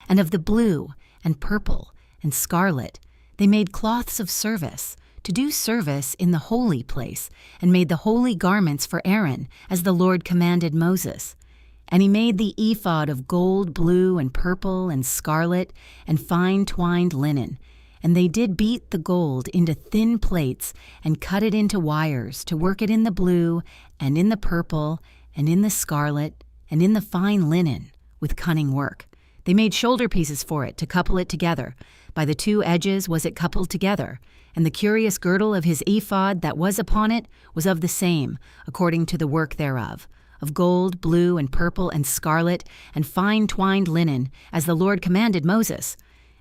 and of the blue, and purple, and scarlet. They made cloths of service, to do service in the holy place, and made the holy garments for Aaron, as the Lord commanded Moses. And he made the ephod of gold, blue, and purple, and scarlet, and fine twined linen. And they did beat the gold into thin plates, and cut it into wires, to work it in the blue, and in the purple, and in the scarlet, and in the fine linen, with cunning work. They made shoulder pieces for it, to couple it together. By the two edges was it coupled together. And the curious girdle of his ephod that was upon it was of the same, according to the work thereof, of gold, blue, and purple, and scarlet, and fine twined linen, as the Lord commanded Moses.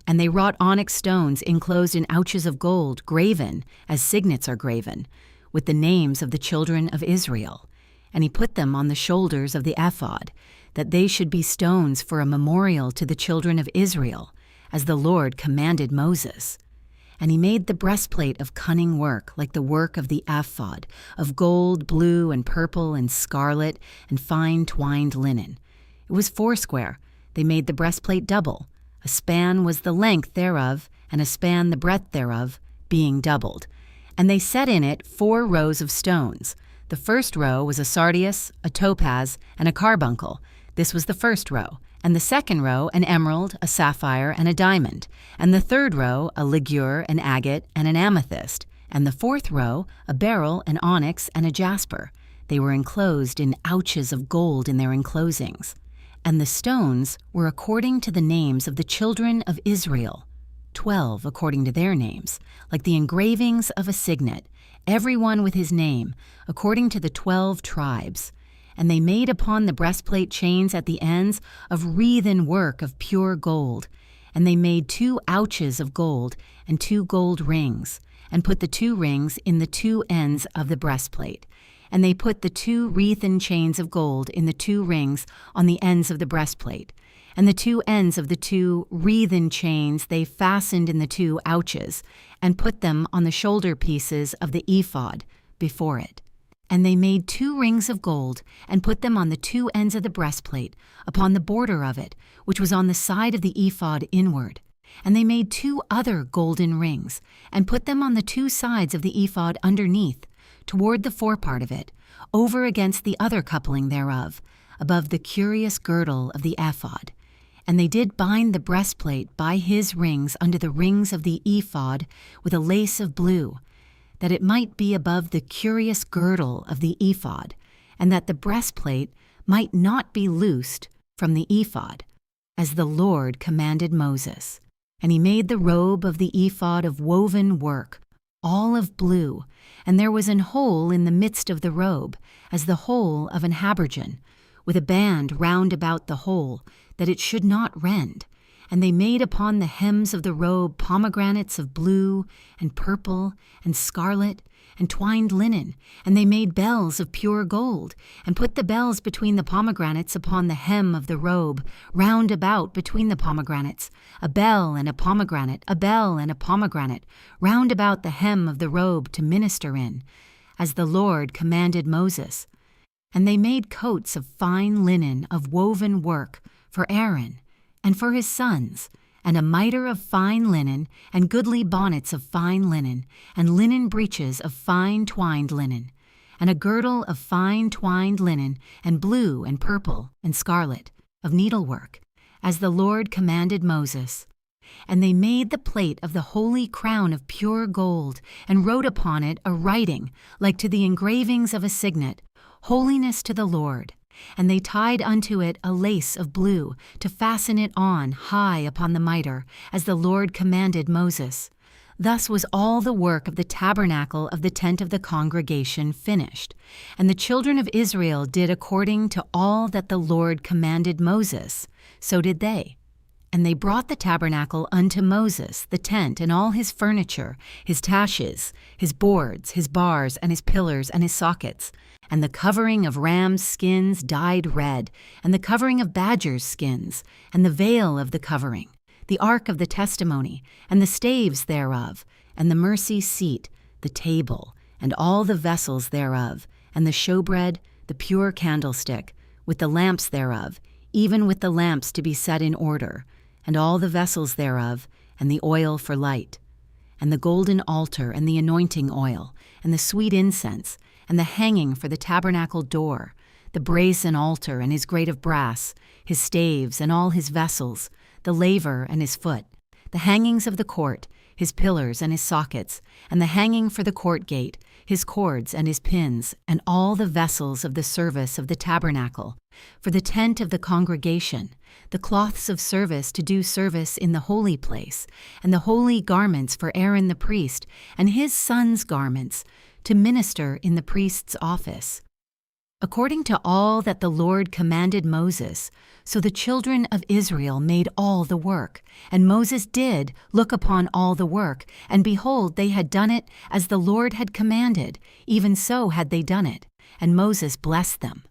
And they wrought onyx stones enclosed in ouches of gold, graven, as signets are graven, with the names of the children of Israel. And he put them on the shoulders of the ephod, that they should be stones for a memorial to the children of Israel, as the Lord commanded Moses. And he made the breastplate of cunning work, like the work of the ephod, of gold, blue, and purple, and scarlet, and fine twined linen. It was foursquare. They made the breastplate double. A span was the length thereof, and a span the breadth thereof, being doubled. And they set in it 4 rows of stones. The first row was a sardius, a topaz, and a carbuncle. This was the first row. And the second row an emerald, a sapphire, and a diamond. And the third row a ligure, an agate, and an amethyst. And the fourth row a beryl, an onyx, and a jasper. They were enclosed in ouches of gold in their enclosings. And the stones were according to the names of the children of Israel, 12 according to their names, like the engravings of a signet, every one with his name, according to the 12 tribes. And they made upon the breastplate chains at the ends of wreathen work of pure gold. And they made 2 ouches of gold and 2 gold rings, and put the 2 rings in the 2 ends of the breastplate. And they put the 2 wreathen chains of gold in the 2 rings on the ends of the breastplate. And the 2 ends of the 2 wreathen chains they fastened in the 2 ouches, and put them on the shoulder pieces of the ephod before it. And they made 2 rings of gold, and put them on the 2 ends of the breastplate, upon the border of it, which was on the side of the ephod inward. And they made 2 other golden rings, and put them on the 2 sides of the ephod underneath, toward the forepart of it, over against the other coupling thereof, above the curious girdle of the ephod. And they did bind the breastplate by his rings under the rings of the ephod with a lace of blue, that it might be above the curious girdle of the ephod, and that the breastplate might not be loosed from the ephod, as the Lord commanded Moses. And he made the robe of the ephod of woven work, all of blue, and there was an hole in the midst of the robe, as the hole of an habergeon, with a band round about the hole, that it should not rend. And they made upon the hems of the robe pomegranates of blue, and purple, and scarlet, and twined linen. And they made bells of pure gold, and put the bells between the pomegranates upon the hem of the robe, round about between the pomegranates, a bell and a pomegranate, a bell and a pomegranate, round about the hem of the robe to minister in, as the Lord commanded Moses. And they made coats of fine linen of woven work for Aaron, and for his sons, and a mitre of fine linen, and goodly bonnets of fine linen, and linen breeches of fine twined linen, and a girdle of fine twined linen, and blue and purple and scarlet, of needlework, as the Lord commanded Moses. And they made the plate of the holy crown of pure gold, and wrote upon it a writing, like to the engravings of a signet, Holiness to the Lord. And they tied unto it a lace of blue, to fasten it on high upon the mitre, as the Lord commanded Moses. Thus was all the work of the tabernacle of the tent of the congregation finished. And the children of Israel did according to all that the Lord commanded Moses. So did they. And they brought the tabernacle unto Moses, the tent, and all his furniture, his taches, his boards, his bars, and his pillars, and his sockets, and the covering of rams' skins dyed red, and the covering of badgers' skins, and the veil of the covering, the ark of the testimony, and the staves thereof, and the mercy seat, the table, and all the vessels thereof, and the showbread, the pure candlestick, with the lamps thereof, even with the lamps to be set in order, and all the vessels thereof, and the oil for light, and the golden altar, and the anointing oil, and the sweet incense, and the hanging for the tabernacle door, the brazen altar and his grate of brass, his staves and all his vessels, the laver and his foot, the hangings of the court, his pillars and his sockets, and the hanging for the court gate, his cords and his pins, and all the vessels of the service of the tabernacle, for the tent of the congregation, the cloths of service to do service in the holy place, and the holy garments for Aaron the priest, and his sons' garments, to minister in the priest's office. According to all that the Lord commanded Moses, so the children of Israel made all the work. And Moses did look upon all the work, and behold, they had done it as the Lord had commanded, even so had they done it. And Moses blessed them.